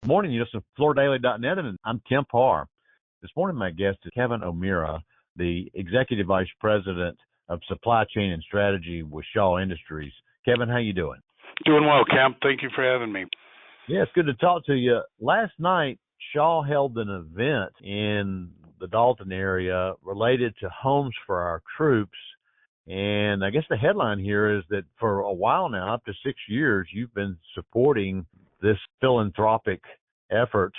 Morning, you listen to FloorDaily.net, and I'm Kemp Harr. This morning, my guest is Kevin O'Meara, the Executive Vice President of Supply Chain and Strategy with Shaw Industries. Kevin, how you doing? Doing well, Kemp. Thank you for having me. Yeah, it's good to talk to you. Last night, Shaw held an event in the Dalton area related to homes for our troops. And I guess the headline here is that for a while now, up to 6 years, you've been supporting this philanthropic effort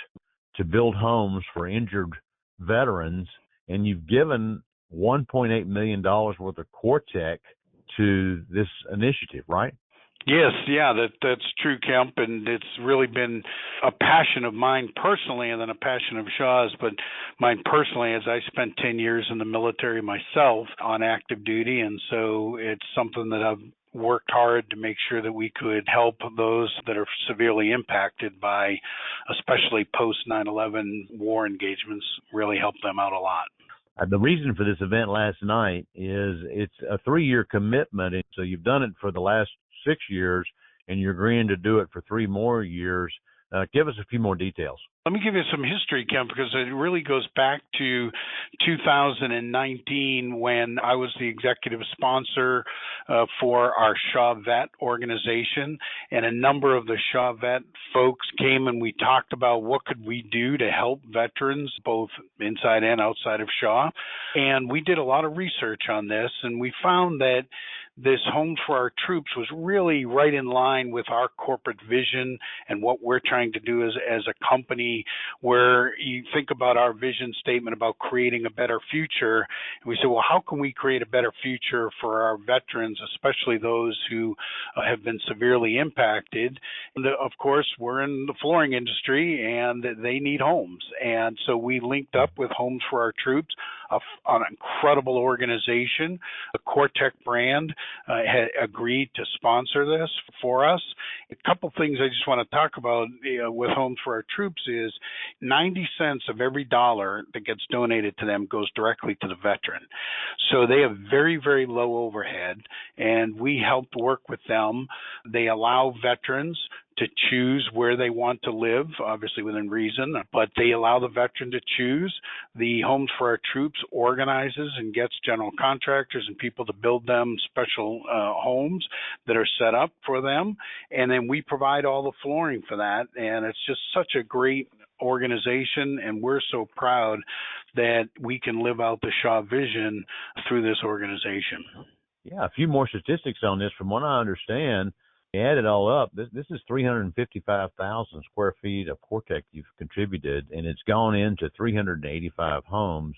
to build homes for injured veterans, and you've given $1.8 million worth of Cortec to this initiative, right? Yes, that's true, Kemp, and it's really been a passion of mine personally, and then a passion of Shaw's, but mine personally, as I spent 10 years in the military myself on active duty, and so it's something that I've worked hard to make sure that we could help those that are severely impacted by, especially post 9/11 war engagements, really help them out a lot. The reason for this event last night is it's a 3-year commitment, and so you've done it for the last 6 years, and you're agreeing to do it for 3 more years. Give us a few more details. Let me give you some history, Kemp, because it really goes back to 2019 when I was the executive sponsor for our Shaw Vet organization, and a number of the Shaw Vet folks came and we talked about what could we do to help veterans both inside and outside of Shaw. And we did a lot of research on this, and we found that this Home for Our Troops was really right in line with our corporate vision and what we're trying to do as a company, where you think about our vision statement about creating a better future. And we say, well, how can we create a better future for our veterans, especially those who have been severely impacted? And of course, we're in the flooring industry and they need homes. And so we linked up with Homes for Our Troops, an incredible organization. The Cortec brand had agreed to sponsor this for us. A couple things I just want to talk about with Homes for Our Troops is 90 cents of every dollar that gets donated to them goes directly to the veteran. So they have very, very low overhead, and we help work with them. They allow veterans to choose where they want to live, obviously within reason, but they allow the veteran to choose. The Homes for Our Troops organizes and gets general contractors and people to build them special homes that are set up for them, and then we provide all the flooring for that, and it's just such a great organization, and we're so proud that we can live out the Shaw vision through this organization. Yeah, a few more statistics on this. From what I understand, add it all up, this is 355,000 square feet of Cortec you've contributed, and it's gone into 385 homes.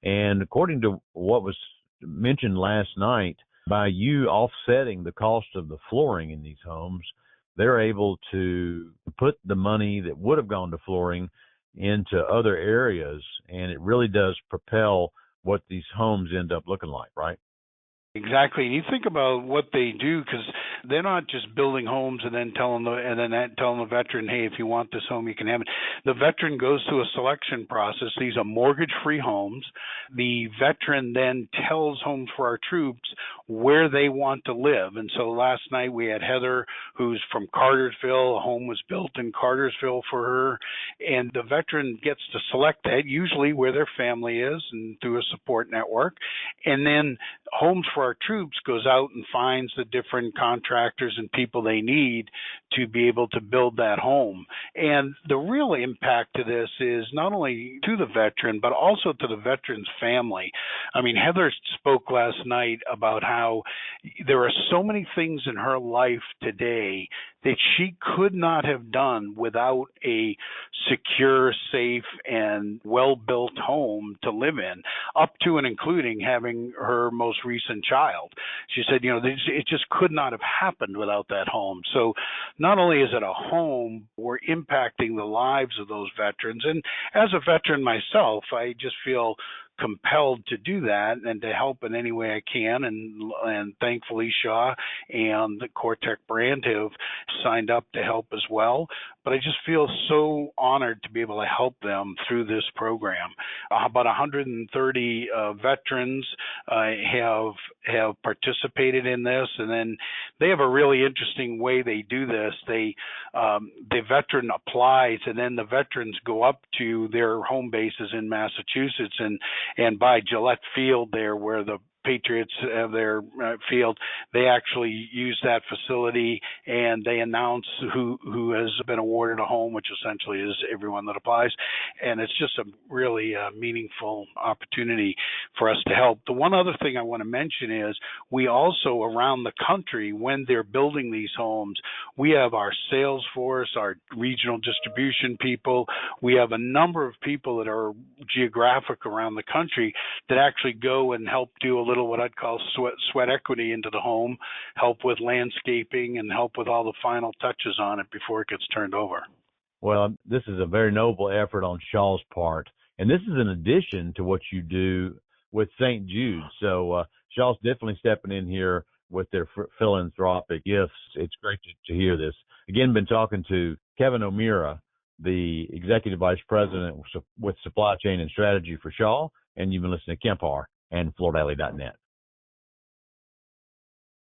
And according to what was mentioned last night, by you offsetting the cost of the flooring in these homes, they're able to put the money that would have gone to flooring into other areas, and it really does propel what these homes end up looking like, right? Exactly. And you think about what they do, because they're not just building homes and then telling the veteran, hey, if you want this home, you can have it. The veteran goes through a selection process. These are mortgage-free homes. The veteran then tells Homes for Our Troops where they want to live. And so last night we had Heather, who's from Cartersville. A home was built in Cartersville for her. And the veteran gets to select that, usually where their family is and through a support network. And then Homes for Our Troops goes out and finds the different contractors and people they need to be able to build that home. And the real impact to this is not only to the veteran, but also to the veteran's family. I mean, Heather spoke last night about how there are so many things in her life today that she could not have done without a secure, safe, and well-built home to live in, up to and including having her most recent child. She said, it just could not have happened without that home. So not only is it a home, we're impacting the lives of those veterans. And as a veteran myself, I just feel compelled to do that and to help in any way I can. And thankfully, Shaw and the CoreTech brand have signed up to help as well. But I just feel so honored to be able to help them through this program. About 130 veterans have participated in this, and then they have a really interesting way they do this. The veteran applies, and then the veterans go up to their home bases in Massachusetts and by Gillette Field there, where the Patriots have their field, they actually use that facility, and they announce who has been awarded a home, which essentially is everyone that applies. And it's just a really meaningful opportunity for us to help. The one other thing I want to mention is we also, around the country, when they're building these homes, we have our sales force, our regional distribution people. We have a number of people that are geographic around the country that actually go and help do a little what I'd call sweat equity into the home, help with landscaping, and help with all the final touches on it before it gets turned over. Well, this is a very noble effort on Shaw's part, and this is in addition to what you do with St. Jude. So Shaw's definitely stepping in here with their philanthropic gifts. It's great to hear this. Again, been talking to Kevin O'Meara, the Executive Vice President with Supply Chain and Strategy for Shaw, and you've been listening to Kemp Harr and FloorDaily.net.